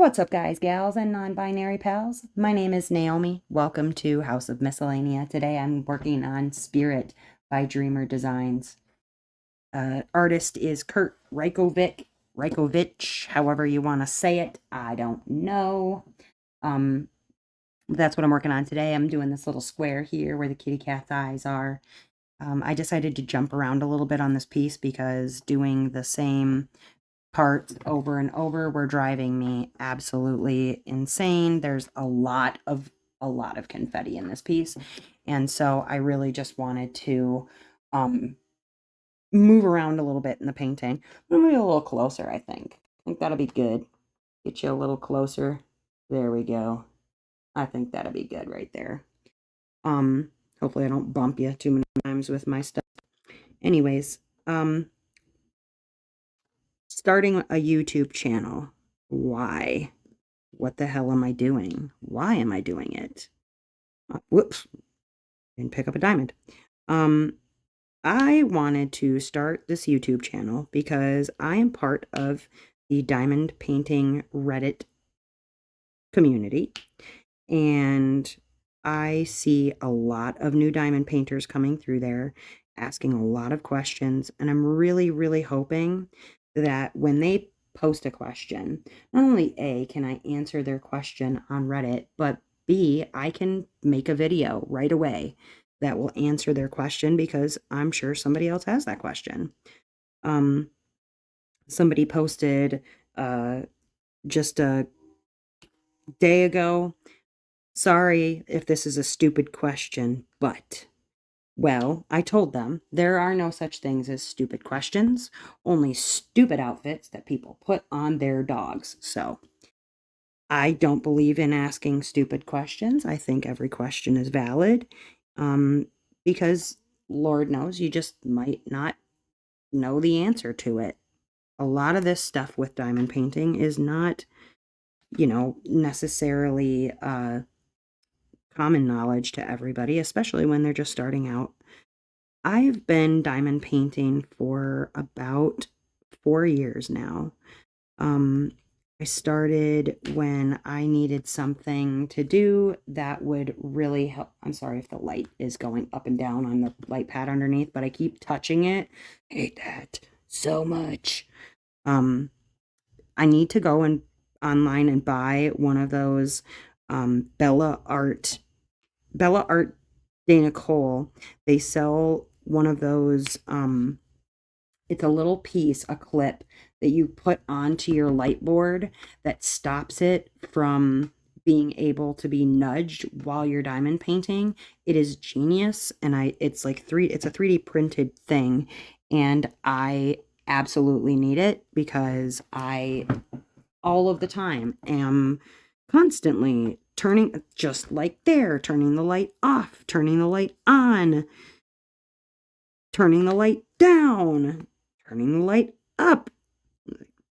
What's up, guys, gals, and non-binary pals? My name is Naomi. Welcome to House of Miscellanea. Today I'm working on Spirit by Dreamer Designs. Artist is Kurt Rykovich, however you want to say it. I don't know. That's what I'm working on today. I'm doing this little square here where the kitty cat's eyes are. I decided to jump around a little bit on this piece because doing the same parts over and over were driving me absolutely insane. There's a lot of confetti in this piece, and so I really just wanted to move around a little bit in the painting. I'm gonna be a little closer. I think that'll be good. Get you a little closer. There we go. I think that'll be good right there. Hopefully I don't bump you too many times with my stuff. Anyways, starting a YouTube channel. Why? What the hell am I doing? Why am I doing it? Whoops. Didn't pick up a diamond. I wanted to start this YouTube channel because I am part of the diamond painting Reddit community. And I see a lot of new diamond painters coming through there, asking a lot of questions. And I'm really, really hoping that when they post a question, not only A, can I answer their question on Reddit, but B, I can make a video right away that will answer their question because I'm sure somebody else has that question. Somebody posted just a day ago, sorry if this is a stupid question, but, well, I told them there are no such things as stupid questions, only stupid outfits that people put on their dogs. So I don't believe in asking stupid questions. I think every question is valid, because Lord knows you just might not know the answer to it. A lot of this stuff with diamond painting is not, necessarily common knowledge to everybody, especially when they're just starting out. I've been diamond painting for about 4 years now. I started when I needed something to do that would really help. I'm sorry if the light is going up and down on the light pad underneath, but I keep touching it. I hate that so much. I need to go online and buy one of those Bella Art Dana Cole. They sell one of those. It's a little piece, a clip that you put onto your light board that stops it from being able to be nudged while you're diamond painting. It is genius, and it's a 3D printed thing, and I absolutely need it because I all of the time am constantly turning, just like there, turning the light off, turning the light on, turning the light down, turning the light up.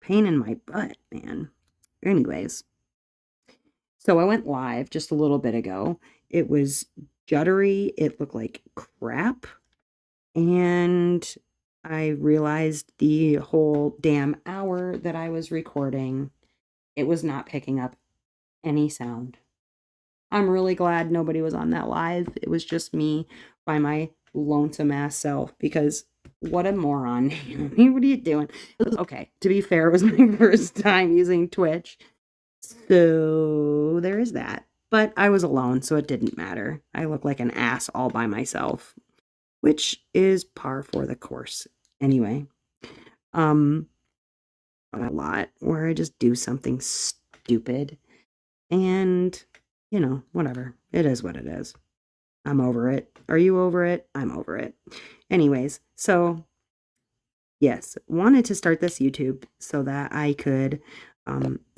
Pain in my butt, man. Anyways, so I went live just a little bit ago. It was juddery. It looked like crap. And I realized the whole damn hour that I was recording, it was not picking up any sound. I'm really glad nobody was on that live. It was just me by my lonesome ass self, because what a moron. What are you doing? Okay, to be fair, it was my first time using Twitch. So there is that. But I was alone, so it didn't matter. I look like an ass all by myself, which is par for the course. Anyway, a lot where I just do something stupid and, whatever. It is what it is. I'm over it. Are you over it? I'm over it. Anyways, so yes, wanted to start this YouTube so that I could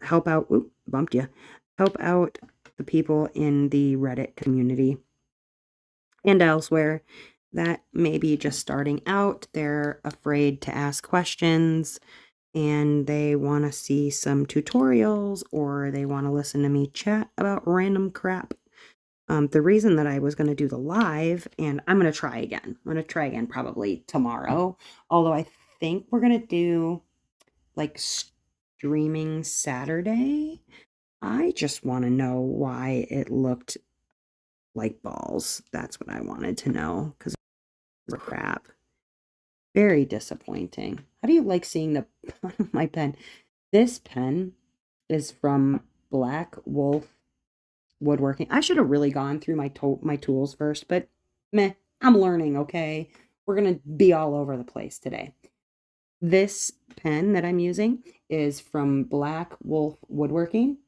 help out. Oop, bumped you. Help out the people in the Reddit community and elsewhere that may be just starting out. They're afraid to ask questions, and they want to see some tutorials, or they want to listen to me chat about random crap. The reason that I was going to do the live, and I'm going to try again. I'm going to try again probably tomorrow. Although I think we're going to do like Dreaming Saturday. I just want to know why it looked like balls. That's what I wanted to know, because it's crap. Very disappointing. How do you like seeing the bottom of my pen? This pen is from Black Wolf Woodworking. I should have really gone through my tools first, but meh, I'm learning, okay? We're going to be all over the place today. This pen that I'm using is from Black Wolf Woodworking.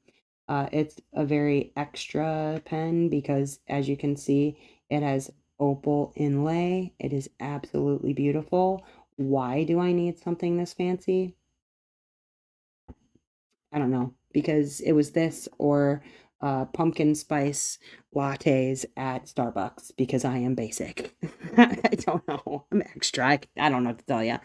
It's a very extra pen because, as you can see, it has opal inlay. It is absolutely beautiful. Why do I need something this fancy? I don't know, because it was this or pumpkin spice lattes at Starbucks because I am basic. I don't know. I'm extra. I don't know what to tell you.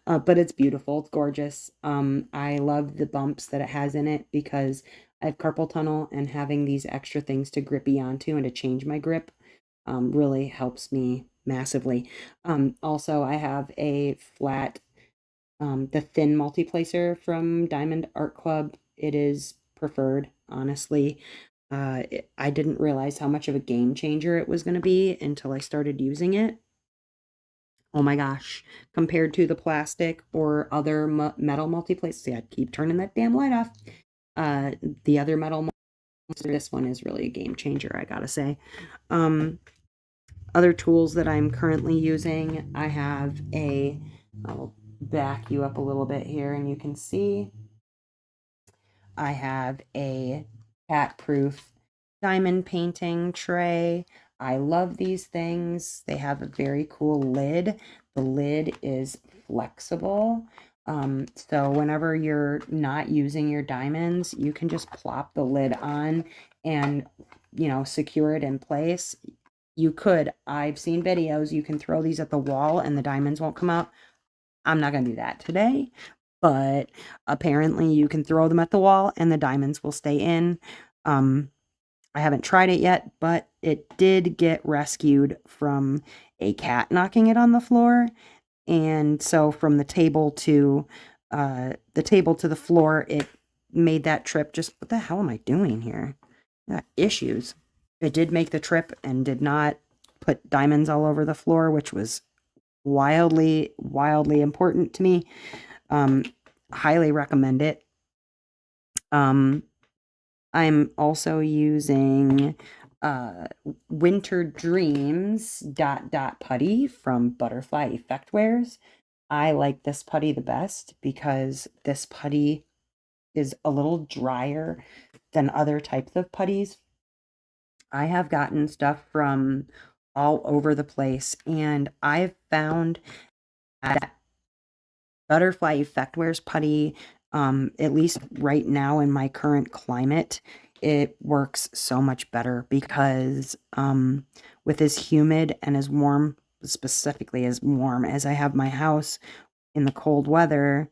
But it's beautiful. It's gorgeous. I love the bumps that it has in it because I have carpal tunnel, and having these extra things to grippy onto and to change my grip really helps me massively. Also, I have a flat the thin multi-placer from Diamond Art Club. It is preferred, honestly. I didn't realize how much of a game changer it was going to be until I started using it. Oh my gosh, compared to the plastic or other metal multi-placer. See, I keep turning that damn light off. Uh, the other metal this one is really a game changer, I gotta say. Um, Other tools that I'm currently using, I have I'll back you up a little bit here and you can see I have a cat-proof diamond painting tray. I love these things. They have a very cool lid. The lid is flexible. So whenever you're not using your diamonds, you can just plop the lid on and, secure it in place. You could. I've seen videos. You can throw these at the wall and the diamonds won't come out. I'm not going to do that today, but apparently you can throw them at the wall and the diamonds will stay in. I haven't tried it yet, but it did get rescued from a cat knocking it on the floor. And so from the table to the floor, it made that trip. Just what the hell am I doing here? I got issues. It did make the trip and did not put diamonds all over the floor, which was wildly, wildly important to me. Um, Highly recommend it. I'm also using Winter Dreams putty from Butterfly Effectwares. I like this putty the best because this putty is a little drier than other types of putties. I have gotten stuff from all over the place, and I've found that Butterfly Effectwares putty, at least right now in my current climate, it works so much better because with as humid and as warm, specifically as warm as I have my house in the cold weather,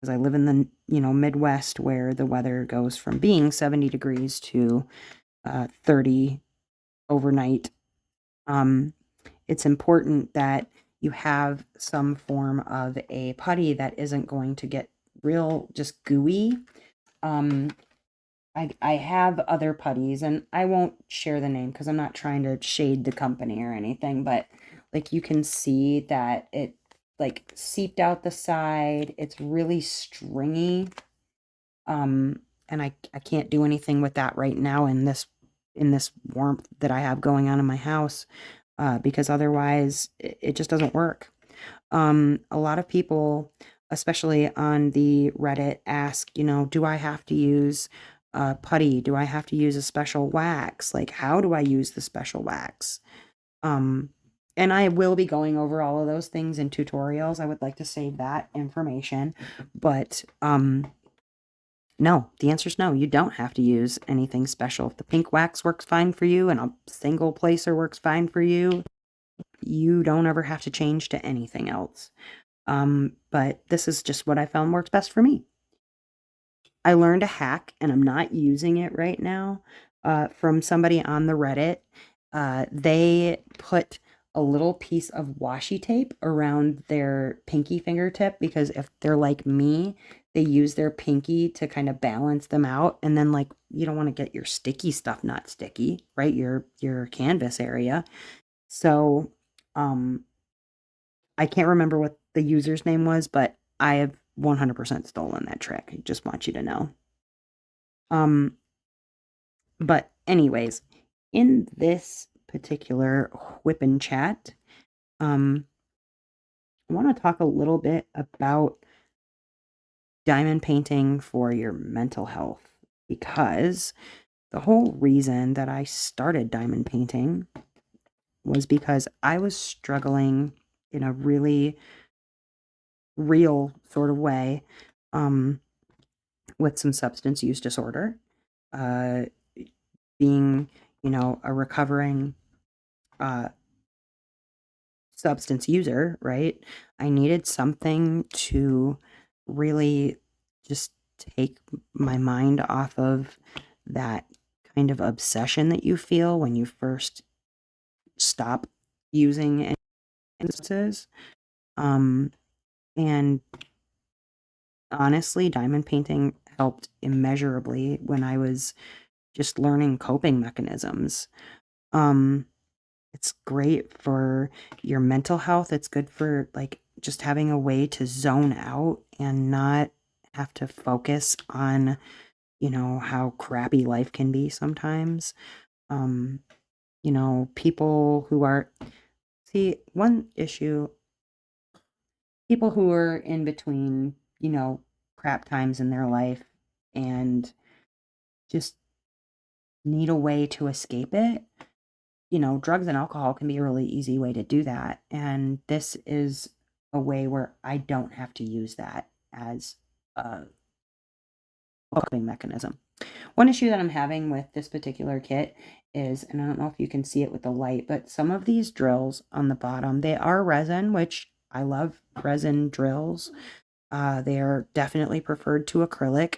because I live in the Midwest where the weather goes from being 70 degrees to 30 overnight. It's important that you have some form of a putty that isn't going to get real just gooey. Um, I have other putties, and I won't share the name because I'm not trying to shade the company or anything, but like you can see that it like seeped out the side. It's really stringy. And I can't do anything with that right now in this warmth that I have going on in my house, because otherwise it just doesn't work. A lot of people, especially on the Reddit, ask, do I have to use putty? Do I have to use a special wax? Like, how do I use the special wax? Um, and I will be going over all of those things in tutorials. I would like to save that information, but no, the answer is no. You don't have to use anything special. If the pink wax works fine for you and a single placer works fine for you, you don't ever have to change to anything else. But this is just what I found works best for me. I learned a hack, and I'm not using it right now, from somebody on the Reddit. They put a little piece of washi tape around their pinky fingertip, because if they're like me, they use their pinky to kind of balance them out, and then like you don't want to get your sticky stuff not sticky, right? Your canvas area. So, I can't remember what the user's name was, but I have 100% stolen that trick. I just want you to know. Um, but anyways, in this particular whippin' chat, I want to talk a little bit about diamond painting for your mental health, because the whole reason that I started diamond painting was because I was struggling in a really real sort of way, um, with some substance use disorder, uh, being, a recovering uh, substance user, right? I needed something to really just take my mind off of that kind of obsession that you feel when you first stop using substances. Um, and honestly, diamond painting helped immeasurably when I was just learning coping mechanisms. Um, it's great for your mental health. It's good for like just having a way to zone out and not have to focus on, how crappy life can be sometimes. Um, people who are, see, one issue, people who are in between, crap times in their life and just need a way to escape it. Drugs and alcohol can be a really easy way to do that. And this is a way where I don't have to use that as a coping mechanism. One issue that I'm having with this particular kit is, and I don't know if you can see it with the light, but some of these drills on the bottom, they are resin, which I love resin drills. They are definitely preferred to acrylic.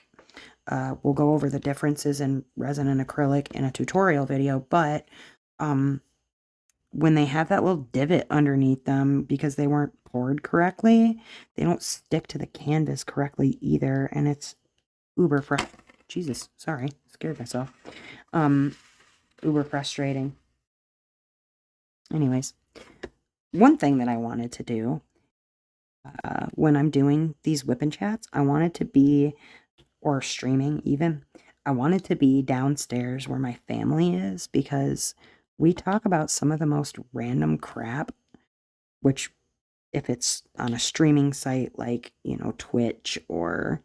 We'll go over the differences in resin and acrylic in a tutorial video, but when they have that little divot underneath them because they weren't poured correctly, they don't stick to the canvas correctly either, and it's uber Jesus, sorry, scared myself. Uber frustrating. Anyways, one thing that I wanted to do when I'm doing these whipping chats, I wanted to be, or streaming even, I wanted to be downstairs where my family is, because we talk about some of the most random crap, which if it's on a streaming site like, Twitch or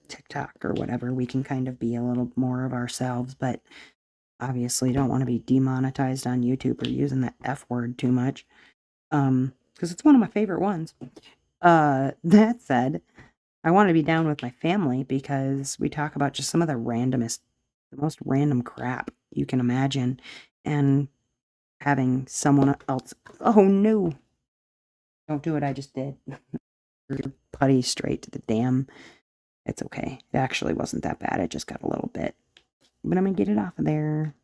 TikTok or whatever, we can kind of be a little more of ourselves, but obviously don't want to be demonetized on YouTube or using the F word too much. Because it's one of my favorite ones. That said, I want to be down with my family because we talk about just some of the most random crap you can imagine. And having someone else, oh no, don't do what I just did. Putty straight to the dam. It's okay. It actually wasn't that bad. It just got a little bit. But I'm gonna get it off of there.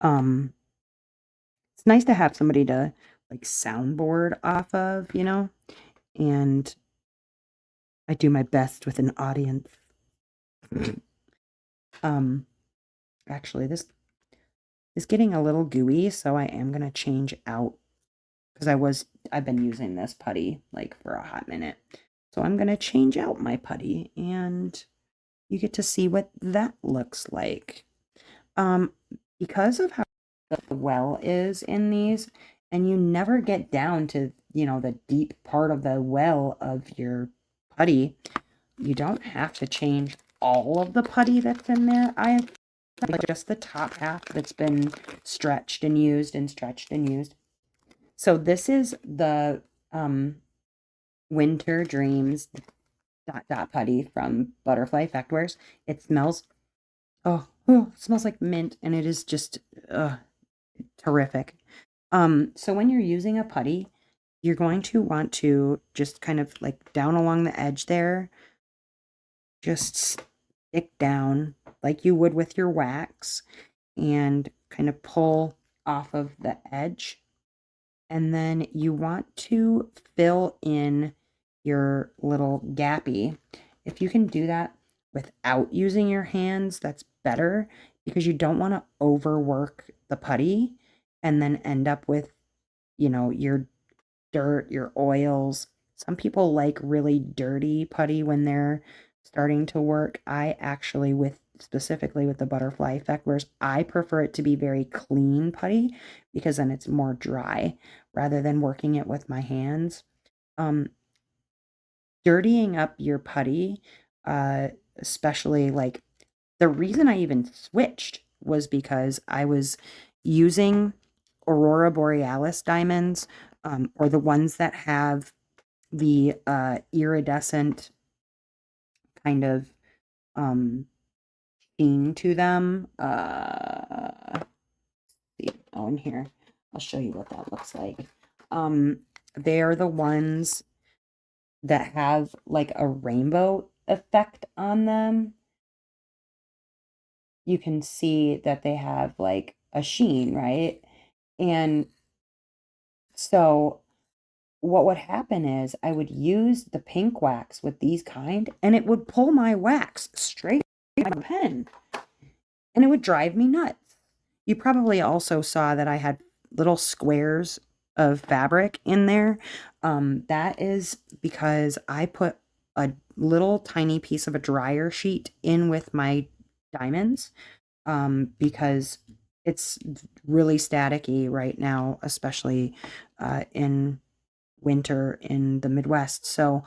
It's nice to have somebody to like soundboard off of, and I do my best with an audience. um Actually, this is getting a little gooey, so I am gonna change out, because I've been using this putty like for a hot minute. So I'm gonna change out my putty and you get to see what that looks like. Um, because of how the well is in these, and you never get down to, the deep part of the well of your putty, you don't have to change all of the putty that's in there. I have just the top half that's been stretched and used and stretched and used. So this is the Winter Dreams dot putty from Butterfly Effectwares. It smells, it smells like mint, and it is just terrific. So when you're using a putty, you're going to want to just kind of like down along the edge there, just stick down like you would with your wax and kind of pull off of the edge And then you want to fill in your little gappy. If you can do that without using your hands, that's better because you don't want to overwork the putty and then end up with, your dirt, your oils. Some people like really dirty putty when they're starting to work. I actually, with specifically with the butterfly effect, whereas I prefer it to be very clean putty because then it's more dry rather than working it with my hands. Um, Dirtying up your putty, uh, especially like the reason I even switched was because I was using Aurora Borealis diamonds, or the ones that have the iridescent kind of um, sheen to them. Oh, in here, I'll show you what that looks like. Um, they are the ones that have like a rainbow effect on them. You can see that they have like a sheen, right? And so what would happen is I would use the pink wax with these kind and it would pull my wax straight out of my pen and it would drive me nuts. You probably also saw that I had little squares of fabric in there. That is because I put a little tiny piece of a dryer sheet in with my diamonds, because it's really staticky right now, especially in winter in the Midwest. So,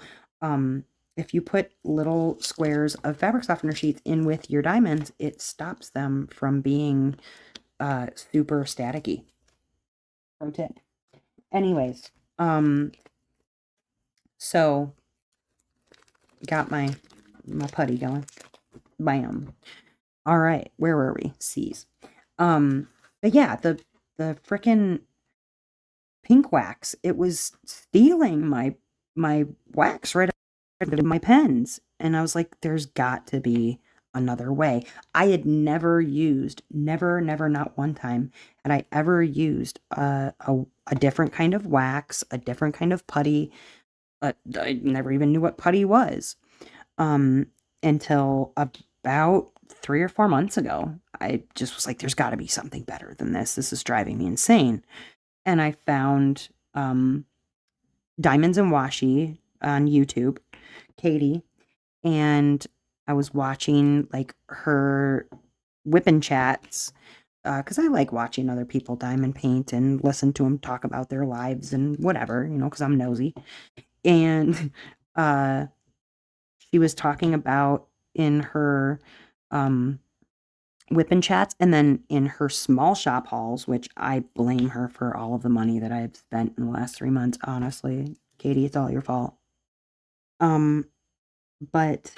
if you put little squares of fabric softener sheets in with your diamonds, it stops them from being super staticky. Pro tip. Anyways, so got my putty going. Bam. All right, where were we? C's. But yeah, the frickin' pink wax, it was stealing my wax right out of my pens. And I was like, there's got to be another way. I had never used, never, not one time had I ever used a different kind of wax, a different kind of putty. I never even knew what putty was, um, until about 3 or 4 months ago. I just was like, there's got to be something better than this. This is driving me insane. And I found Diamonds and Washi on YouTube, Katie, and I was watching like her whipping chats because I like watching other people diamond paint and listen to them talk about their lives and whatever, because I'm nosy. And uh, she was talking about in her um, whipping chats and then in her small shop hauls, which I blame her for all of the money that I've spent in the last 3 months. Honestly, Katie, it's all your fault. Um, but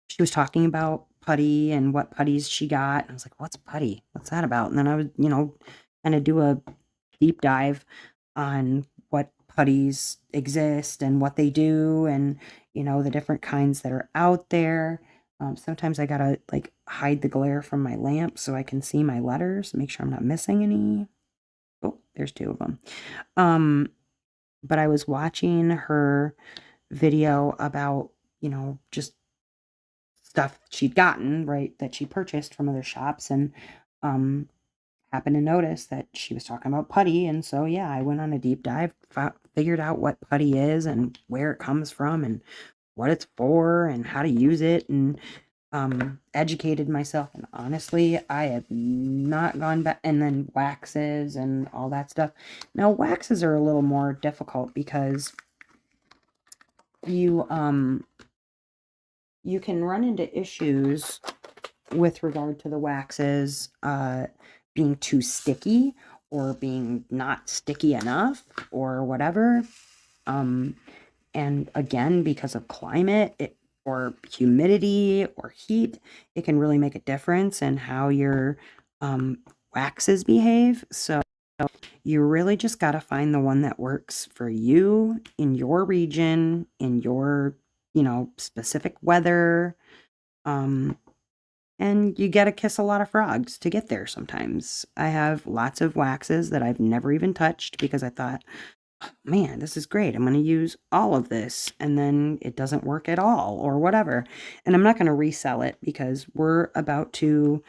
she was talking about putty and what putties she got. And I was like, what's putty? What's that about? And then I would, kind of do a deep dive on what putties exist and what they do and, the different kinds that are out there. Sometimes I gotta like hide the glare from my lamp so I can see my letters, make sure I'm not missing any. Oh, there's two of them. But I was watching her video about, just stuff she'd gotten, right, that she purchased from other shops and um happened to notice that she was talking about putty. And so, yeah, I went on a deep dive, figured out what putty is and where it comes from and what it's for and how to use it and educated myself. And honestly, I have not gone back. And then waxes and all that stuff. Now, waxes are a little more difficult because you can run into issues with regard to the waxes being too sticky or being not sticky enough or whatever. And again, because of climate or humidity or heat, it can really make a difference in how your waxes behave. So you really just got to find the one that works for you in your region, in your, specific weather. Um, And you got to kiss a lot of frogs to get there sometimes. I have lots of waxes that I've never even touched because I thought, man, this is great. I'm going to use all of this. And then it doesn't work at all or whatever. And I'm not going to resell it because we're about to,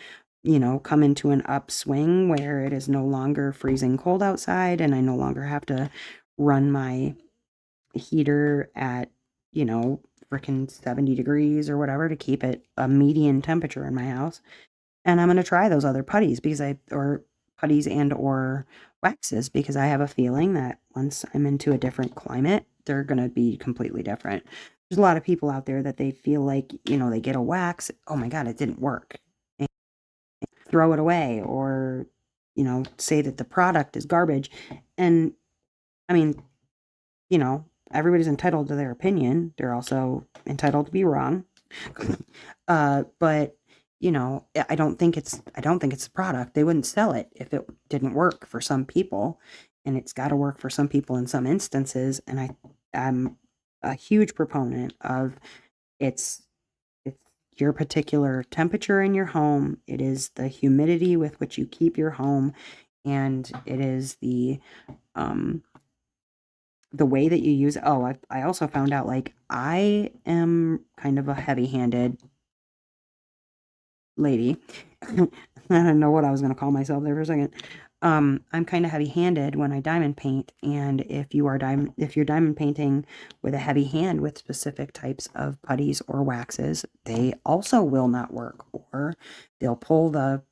come into an upswing where it is no longer freezing cold outside and I no longer have to run my heater at, freaking 70 degrees or whatever to keep it a median temperature in my house. And I'm going to try those other putties or putties and or waxes because I have a feeling that once I'm into a different climate, they're going to be completely different. There's a lot of people out there that they feel like, they get a wax. Oh my God, it didn't work. And throw it away or, say that the product is garbage. And I mean, everybody's entitled to their opinion. They're also entitled to be wrong. But I don't think it's the product. They wouldn't sell it if it didn't work for some people, and it's got to work for some people in some instances. And I'm a huge proponent of it's your particular temperature in your home. It is the humidity with which you keep your home, and it is the way that you use it. Oh, I also found out, like, I am kind of a heavy-handed lady. I don't know what I was going to call myself there for a second. I'm kind of heavy-handed when I diamond paint, and if you're diamond painting with a heavy hand with specific types of putties or waxes, they also will not work, or they'll pull the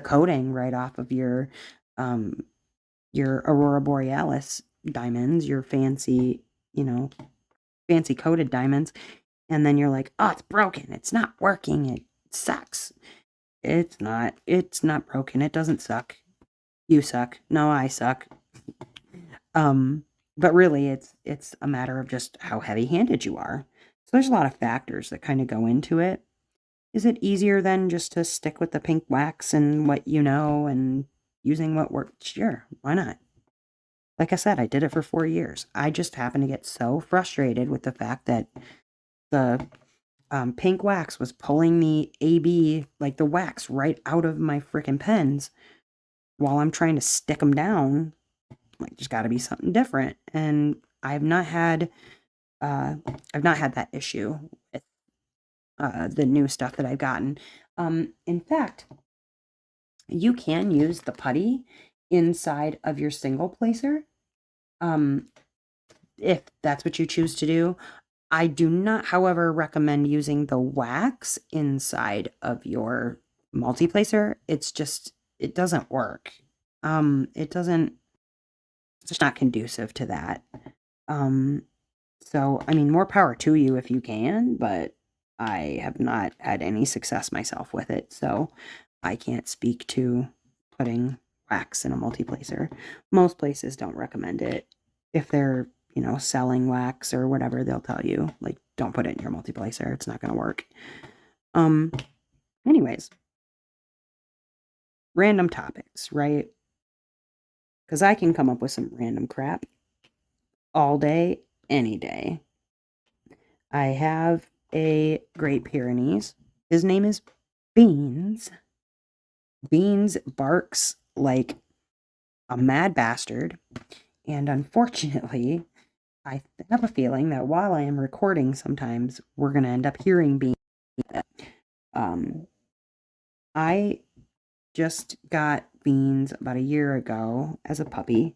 coating right off of your Aurora Borealis diamonds, your fancy, fancy coated diamonds, and then you're like, "Oh, it's broken. It's not working. It sucks." It's not broken. It doesn't suck. You suck. No, I suck. But really it's a matter of just how heavy-handed you are. So there's a lot of factors that kind of go into it. Is it easier then just to stick with the pink wax and what you know and using what works? Sure, why not? Like I said, I did it for 4 years. I just happened to get so frustrated with the fact that the pink wax was pulling the AB, like the wax, right out of my freaking pens while I'm trying to stick them down. Like, there's got to be something different. And I've not had that issue with the new stuff that I've gotten. In fact, you can use the putty inside of your single placer. If that's what you choose to do. I do not, however, recommend using the wax inside of your multi-placer. It doesn't work. It doesn't, it's just not conducive to that. So, I mean, more power to you if you can, but I have not had any success myself with it, so I can't speak to putting wax in a multi-placer. Most places don't recommend it. If they're, selling wax or whatever, they'll tell you, like, don't put it in your multi-placer. It's not going to work. Anyways, random topics, right? Because I can come up with some random crap all day, any day. I have a Great Pyrenees. His name is Beans. Beans barks like a mad bastard. And unfortunately, I have a feeling that while I am recording, sometimes we're going to end up hearing Beans. I just got Beans about a year ago as a puppy.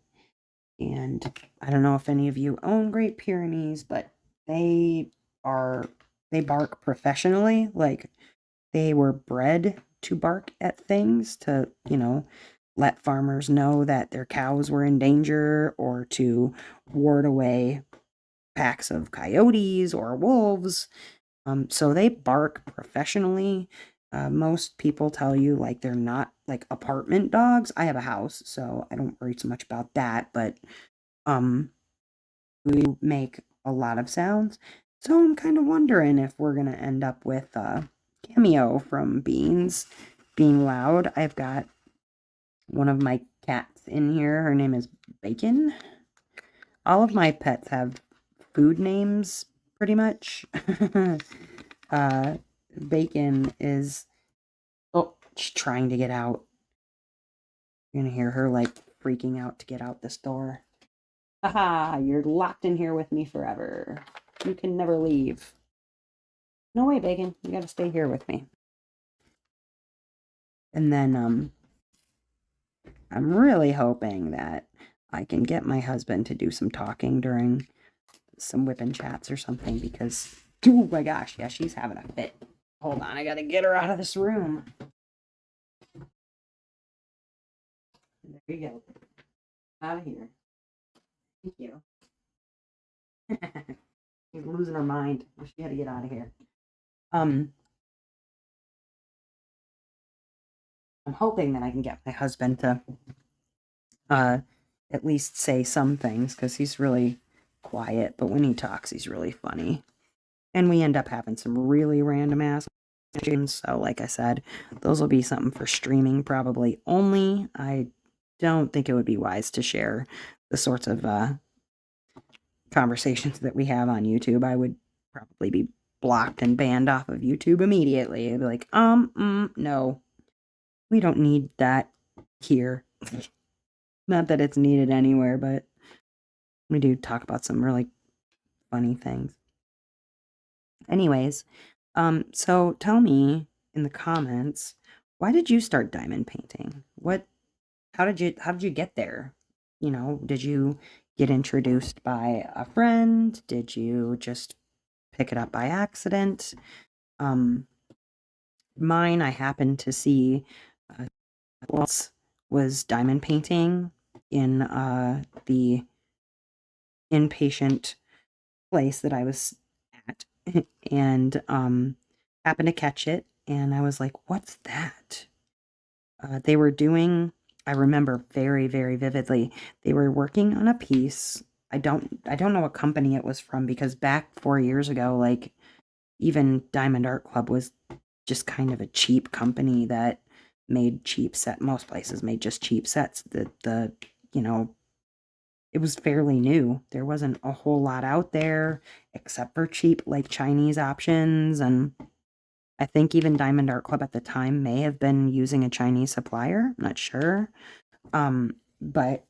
And I don't know if any of you own Great Pyrenees, but they bark professionally. Like, they were bred to bark at things to, let farmers know that their cows were in danger or to ward away packs of coyotes or wolves. So they bark professionally. Most people tell you, like, they're not like apartment dogs. I have a house, so I don't worry so much about that, but we make a lot of sounds. So I'm kind of wondering if we're going to end up with a cameo from Beans being loud. I've got one of my cats in here. Her name is Bacon. All of my pets have food names, pretty much. Bacon is, oh, she's trying to get out. You're gonna hear her like freaking out to get out this door. Haha, you're locked in here with me forever. You can never leave. No way, Bacon. You gotta stay here with me. And then I'm really hoping that I can get my husband to do some talking during some whipping chats or something because, oh my gosh, yeah, she's having a fit. Hold on, I gotta get her out of this room. There you go. Out of here. Thank you. She's losing her mind. She had to get out of here. I'm hoping that I can get my husband to at least say some things because he's really quiet, but when he talks, he's really funny. And we end up having some really random ass questions. So, like I said, those will be something for streaming probably only. I don't think it would be wise to share the sorts of conversations that we have on YouTube. I would probably be blocked and banned off of YouTube immediately. I'd be like, no, we don't need that here. Not that it's needed anywhere, but we do talk about some really funny things. Anyways, so tell me in the comments, why did you start diamond painting? How did you get there? You know, did you get introduced by a friend? Did you just pick it up by accident? Mine, I happened to see was diamond painting in the inpatient place that I was at and happened to catch it and I was like, what's that? They were doing, I remember very, very vividly, they were working on a piece. I don't know what company it was from because back 4 years ago, like even Diamond Art Club was just kind of a cheap company that made cheap set. Most places made just cheap sets. The you know, it was fairly new. There wasn't a whole lot out there except for cheap like Chinese options, and I think even Diamond Art Club at the time may have been using a Chinese supplier. I'm not sure. But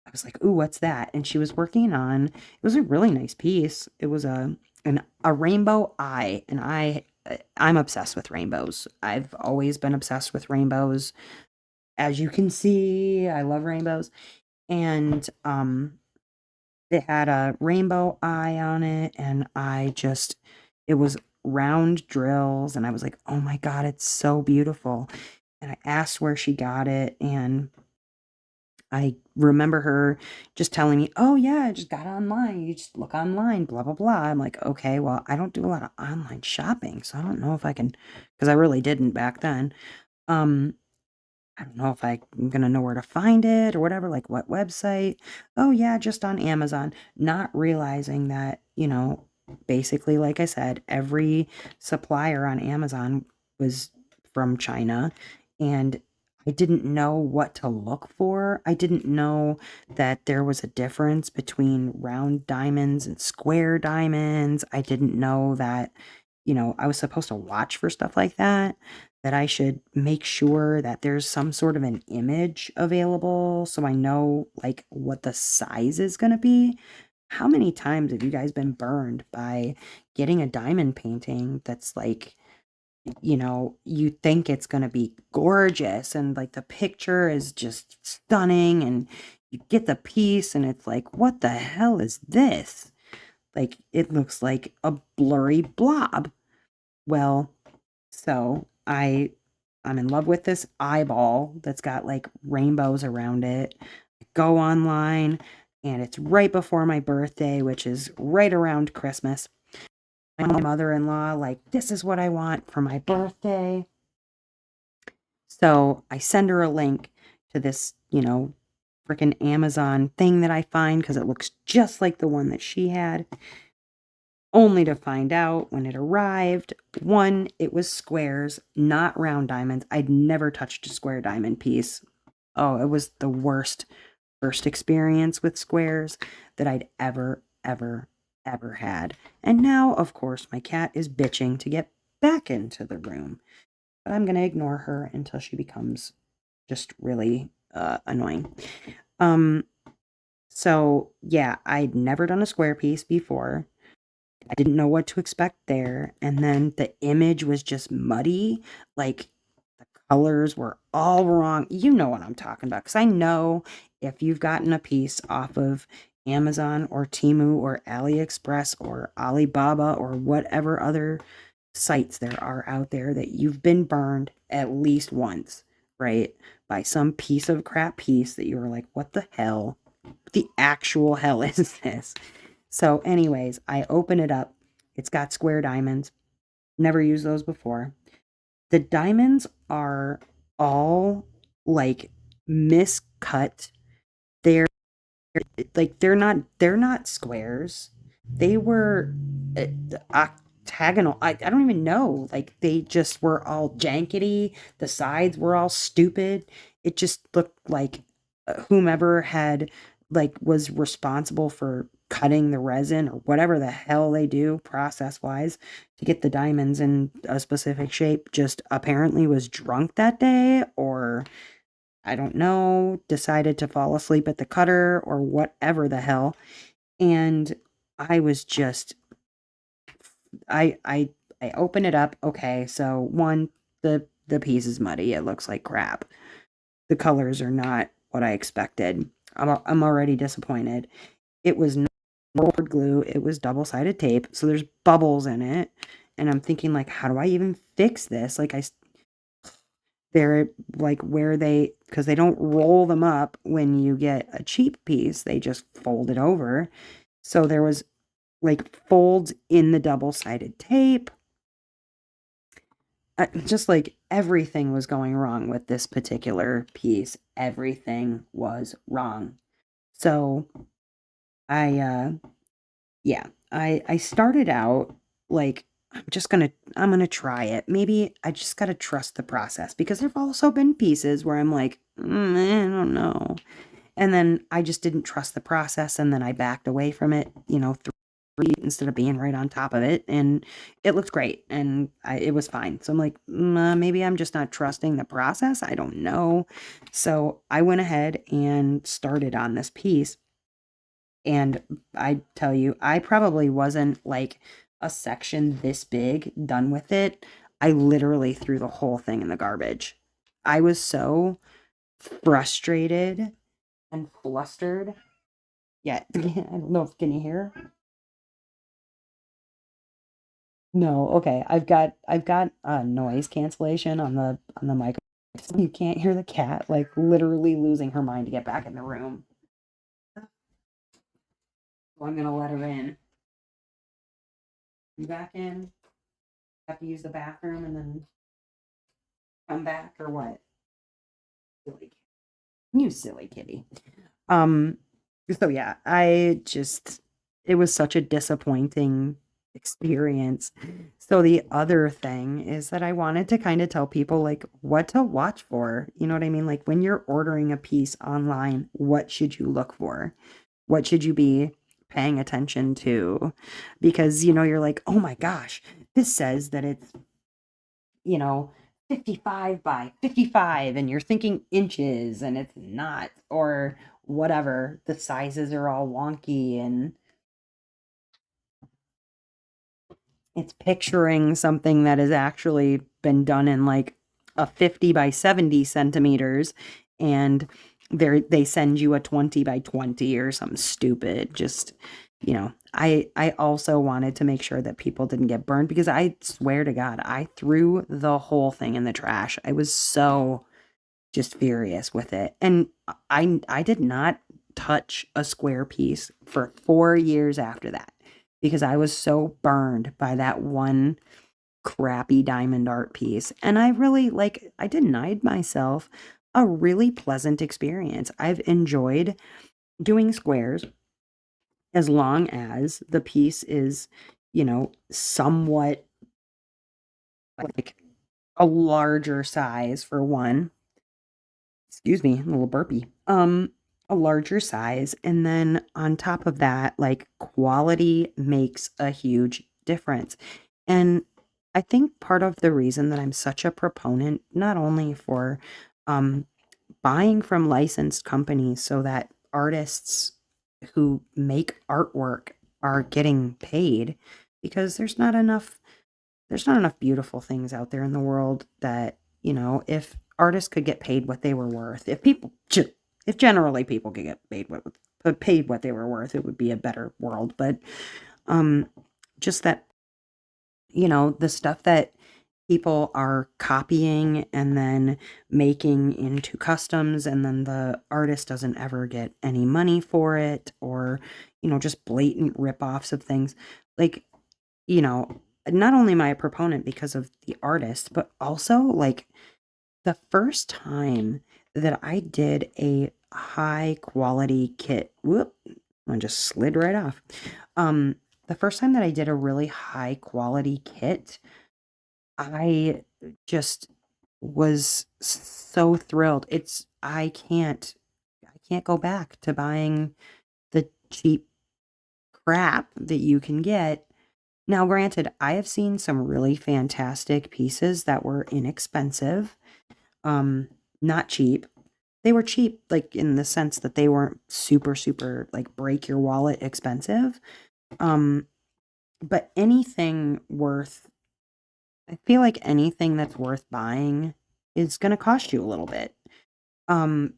I was like, "Ooh, what's that?" And she was working on, it was a really nice piece. It was a rainbow eye, and I'm obsessed with rainbows. I've always been obsessed with rainbows. As you can see, I love rainbows. And it had a rainbow eye on it, and it was round drills, and I was like, "Oh my God, it's so beautiful." And I asked where she got it, and I remember her just telling me, "Oh yeah, I just got it online. You just look online, blah blah blah." I'm like, "Okay, well, I don't do a lot of online shopping, so I don't know if I can, because I really didn't back then. Um, I don't know if I'm gonna know where to find it or whatever, like what website. Oh yeah, just on Amazon." Not realizing that, basically, like I said, every supplier on Amazon was from China, and I didn't know what to look for. I didn't know that there was a difference between round diamonds and square diamonds. I didn't know that, I was supposed to watch for stuff like that, that I should make sure that there's some sort of an image available so I know like what the size is going to be. How many times have you guys been burned by getting a diamond painting that's like, you think it's going to be gorgeous and like the picture is just stunning and you get the piece and it's like, what the hell is this? Like it looks like a blurry blob. Well, so I'm in love with this eyeball that's got like rainbows around it. Go online and it's right before my birthday, which is right around Christmas. My mother-in-law like, this is what I want for my birthday. So I send her a link to this, freaking Amazon thing that I find because it looks just like the one that she had. Only to find out when it arrived, one, it was squares, not round diamonds. I'd never touched a square diamond piece. Oh, it was the worst first experience with squares that I'd ever, ever, ever had. And now, of course, my cat is bitching to get back into the room. But I'm going to ignore her until she becomes just really annoying. So yeah, I'd never done a square piece before. I didn't know what to expect there. And then the image was just muddy. Like the colors were all wrong. You know what I'm talking about. Because I know if you've gotten a piece off of Amazon or Temu or AliExpress or Alibaba or whatever other sites there are out there, that you've been burned at least once, right? By some piece of crap piece that you were like, what the hell? What the actual hell is this? So, anyways, I open it up. It's got square diamonds. Never used those before. The diamonds are all like miscut. They're like they're not squares. They were uh, octagonal. I don't even know. Like they just were all jankety. The sides were all stupid. It just looked like whomever had like was responsible for cutting the resin or whatever the hell they do process wise to get the diamonds in a specific shape just apparently was drunk that day, or I don't know, decided to fall asleep at the cutter or whatever the hell. And I was just I open it up. Okay, so one, the piece is muddy. It looks like crap. The colors are not what I expected. I'm already disappointed. It was not board glue. It was double-sided tape. So there's bubbles in it. And I'm thinking like, how do I even fix this? Like they're like where they, because they don't roll them up when you get a cheap piece, they just fold it over. So there was like folds in the double-sided tape. Just like everything was going wrong with this particular piece. Everything was wrong. So I yeah, I started out like I'm gonna try it. Maybe I just gotta trust the process, because there've also been pieces where I'm like, I don't know. And then I just didn't trust the process, and then I backed away from it, instead of being right on top of it, and it looked great, and it was fine. So I'm like, maybe I'm just not trusting the process. I don't know. So I went ahead and started on this piece, and I tell you, I probably wasn't like a section this big done with it. I literally threw the whole thing in the garbage. I was so frustrated and flustered. Yeah, I don't know if can you hear? No, okay. I've got noise cancellation on the mic. You can't hear the cat like literally losing her mind to get back in the room. So I'm gonna let her in. You back in? Have to use the bathroom and then come back or what? Silly, you silly kitty. Um, so yeah, it was such a disappointing experience. So the other thing is that I wanted to kind of tell people like what to watch for. You know what I mean? Like when you're ordering a piece online, what should you look for? What should you be paying attention to? Because you're like, "Oh my gosh, this says that it's you know, 55 by 55, and you're thinking inches and it's not, or whatever. The sizes are all wonky, and it's picturing something that has actually been done in like a 50 by 70 centimeters, and they send you a 20 by 20 or something stupid. Just, I also wanted to make sure that people didn't get burned, because I swear to God, I threw the whole thing in the trash. I was so just furious with it. And I did not touch a square piece for 4 years after that, because I was so burned by that one crappy diamond art piece. And I denied myself a really pleasant experience. I've enjoyed doing squares as long as the piece is, somewhat like a larger size for one. Excuse me, a little burpy. A larger size, and then on top of that, like quality makes a huge difference. And I think part of the reason that I'm such a proponent, not only for um, buying from licensed companies so that artists who make artwork are getting paid, because there's not enough beautiful things out there in the world that, if artists could get paid what they were worth, if generally people could get paid what they were worth, it would be a better world. But um just that, the stuff that people are copying and then making into customs, and then the artist doesn't ever get any money for it, or just blatant rip-offs of things. Like, you know not only am I a proponent because of the artist, but also, like, the first time that I did a high quality kit, whoop, I just slid right off. Um, the first time that I did a really high quality kit, I just was so thrilled. I can't go back to buying the cheap crap that you can get. Now, granted, I have seen some really fantastic pieces that were inexpensive, um, not cheap. They were cheap, like, in the sense that they weren't super, super, like, break your wallet expensive. Um, but I feel like anything that's worth buying is gonna cost you a little bit.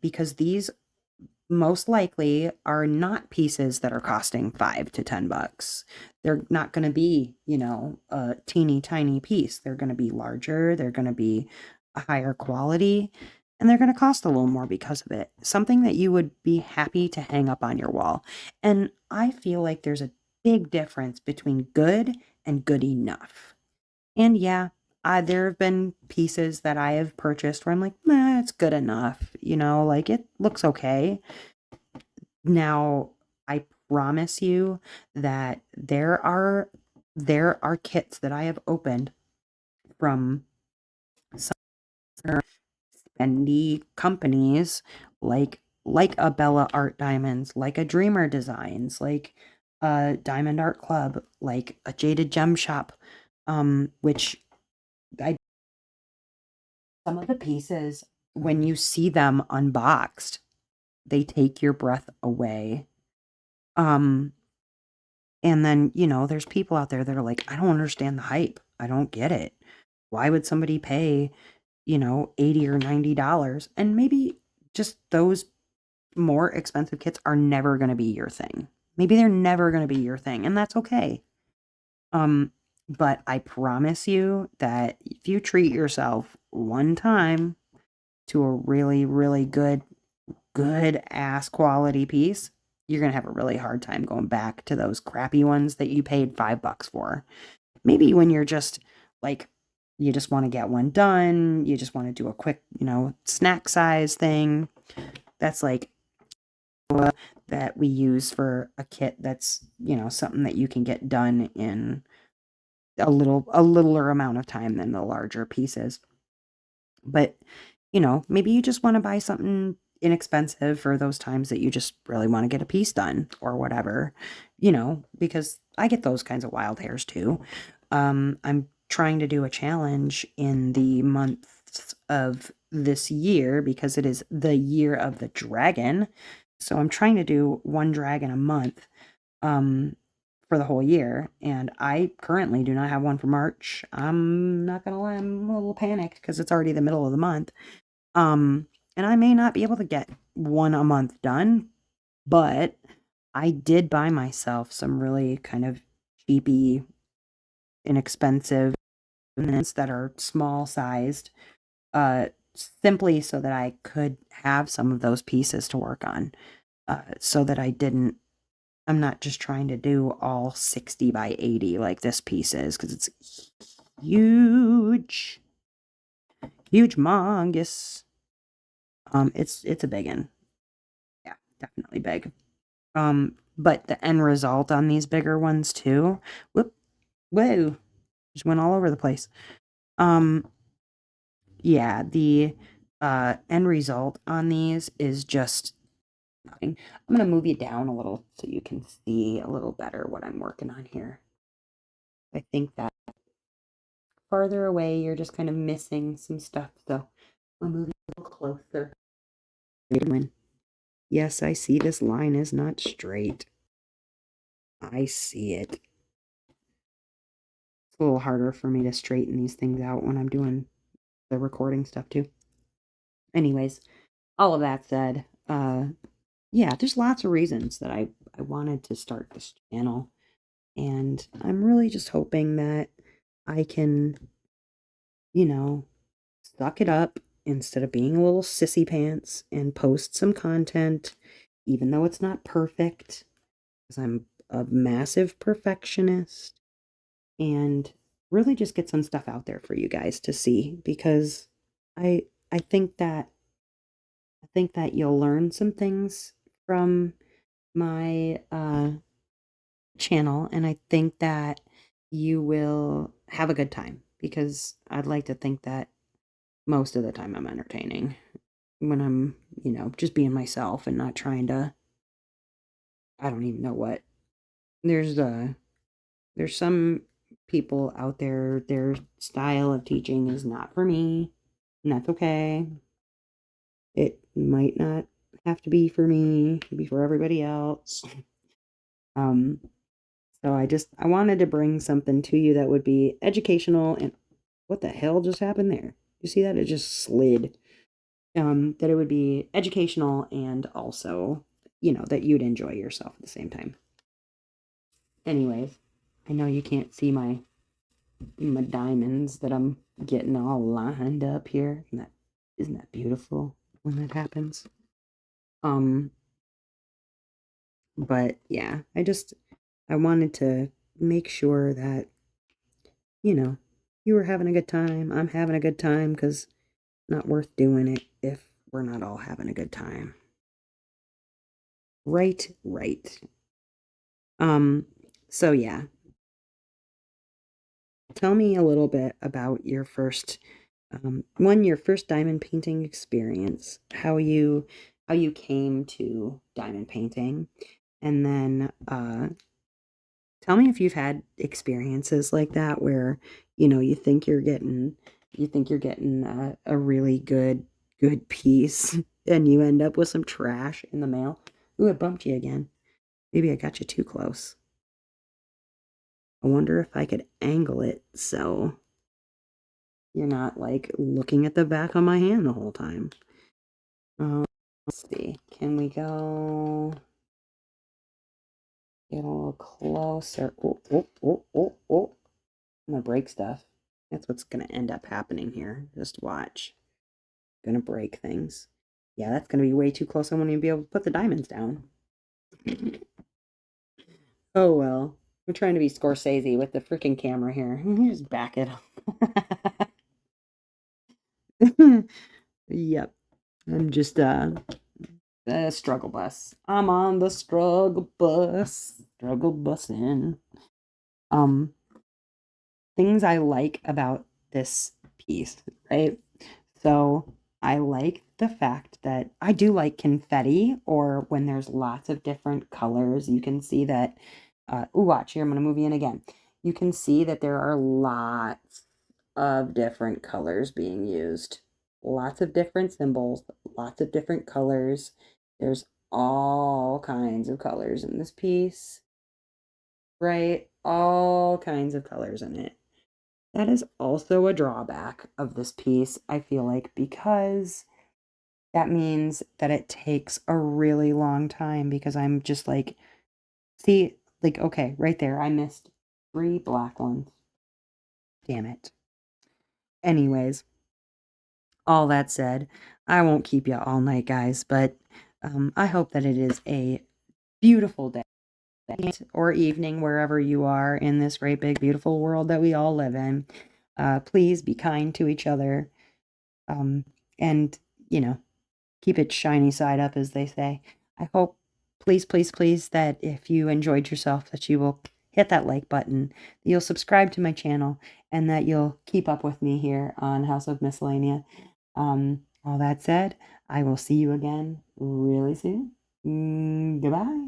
Because these most likely are not pieces that are costing 5 to 10 bucks. They're not gonna be, a teeny tiny piece. They're gonna be larger, they're gonna be a higher quality, and they're gonna cost a little more because of it. Something that you would be happy to hang up on your wall. And I feel like there's a big difference between good and good enough. And yeah, there have been pieces that I have purchased where I'm like, "Nah, it's good enough," like, it looks okay. Now, I promise you that there are kits that I have opened from some spendy companies, like a Bella Art Diamonds, like a Dreamer Designs, like a Diamond Art Club, like a Jaded Gem Shop, which I some of the pieces, when you see them unboxed, they take your breath away. Um, and then, there's people out there that are like, I don't understand the hype. I don't get it. Why would somebody pay, 80 or $90? And maybe just those more expensive kits are never going to be your thing. Maybe they're never going to be your thing, and that's okay. Um, but I promise you that if you treat yourself one time to a really, really good ass quality piece, you're going to have a really hard time going back to those crappy ones that you paid $5 for. Maybe when you're just like, you just want to get one done, you just want to do a quick, snack size thing. That's like that we use for a kit that's, something that you can get done in a littler amount of time than the larger pieces. But, maybe you just want to buy something inexpensive for those times that you just really want to get a piece done or whatever, because I get those kinds of wild hairs too. I'm trying to do a challenge in the months of this year because it is the year of the dragon. So I'm trying to do one dragon a month. Um, for the whole year, and I currently do not have one for March. I'm not gonna lie, I'm a little panicked because it's already the middle of the month. Um, and I may not be able to get one a month done, but I did buy myself some really kind of cheapy, inexpensive units that are small sized, uh, simply so that I could have some of those pieces to work on, so that I'm not just trying to do all 60 by 80 like this piece is, because it's huge, huge mongus. It's a big one. Yeah, definitely big. But the end result on these bigger ones too, whoop, whoa, just went all over the place. Um, yeah, the end result on these is just nothing. I'm gonna move you down a little so you can see a little better what I'm working on here. I think that farther away, you're just kind of missing some stuff. So we'll move a little closer. Yes, I see this line is not straight. I see it. It's a little harder for me to straighten these things out when I'm doing the recording stuff too. Anyways, all of that said, yeah, there's lots of reasons that I wanted to start this channel. And I'm really just hoping that I can, suck it up instead of being a little sissy pants and post some content, even though it's not perfect, because I'm a massive perfectionist, and really just get some stuff out there for you guys to see, because I I think that you'll learn some things from my channel, and I think that you will have a good time, because I'd like to think that most of the time I'm entertaining when I'm, just being myself and not trying to, I don't even know what. There's there's some people out there, their style of teaching is not for me, and that's okay. It might not have to be for me, it could be for everybody else. Um so I wanted to bring something to you that would be educational. And what the hell just happened there? You see that? It just slid. That it would be educational, and also, that you'd enjoy yourself at the same time. Anyways, I know you can't see my diamonds that I'm getting all lined up here. Isn't that beautiful when that happens? Um, but yeah, I wanted to make sure that, you know, you were having a good time. I'm having a good time, because it's not worth doing it if we're not all having a good time. Right, right. Um, so yeah, tell me a little bit about your first your first diamond painting experience, how you came to diamond painting, and then tell me if you've had experiences like that where, you think you're getting a really good piece, and you end up with some trash in the mail. Ooh, it bumped you again. Maybe I got you too close. I wonder if I could angle it so you're not like looking at the back of my hand the whole time. Let's see. Can we go get a little closer? Oh, oh, oh, oh, oh. I'm gonna break stuff. That's what's gonna end up happening here. Just watch. Gonna break things. Yeah, that's gonna be way too close. I won't even be able to put the diamonds down. Oh well. I'm trying to be Scorsese with the freaking camera here. Just back it up. Yep. I'm just the struggle bus. I'm on the struggle bus. Struggle busing. Um Things I like about this piece, right? So I like the fact that I do like confetti, or when there's lots of different colors. You can see that, ooh, watch here, I'm going to move you in again. You can see that there are lots of different colors being used. Lots of different symbols, lots of different colors. There's all kinds of colors in this piece, right? All kinds of colors in it. That is also a drawback of this piece, I feel like, because that means that it takes a really long time, because I'm just like, see, like, okay, right there, I missed 3 black ones. Damn it. Anyways, all that said, I won't keep you all night, guys, but I hope that it is a beautiful day or evening wherever you are in this great big beautiful world that we all live in. Please be kind to each other, and you know keep it shiny side up, as they say. I hope, please, please, please, that if you enjoyed yourself, that you will hit that like button, that you'll subscribe to my channel, and that you'll keep up with me here on House of Miscellanea. All that said, I will see you again really soon. Goodbye.